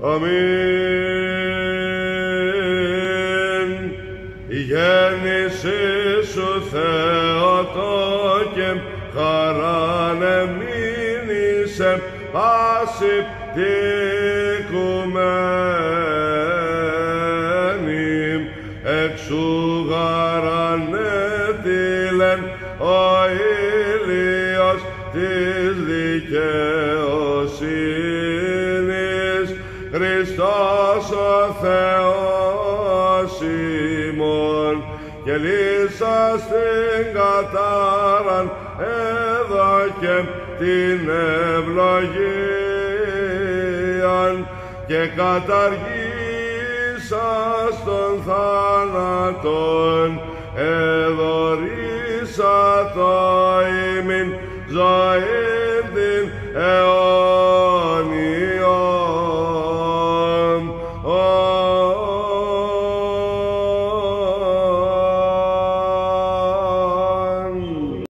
Αμήν. Η γέννησή σου Θεότο και χαράν εμήνησε πάση τικουμένη, εξού γαρανέτειλεν ο ήλιος της δικαιοσύνης, Χριστός ο Θεός ημών, και λύσας την κατάραν έδωκε την ευλογίαν, και καταργήσας των θάνατον εδωρήσατο ημίν ζωήν την αιώνιον.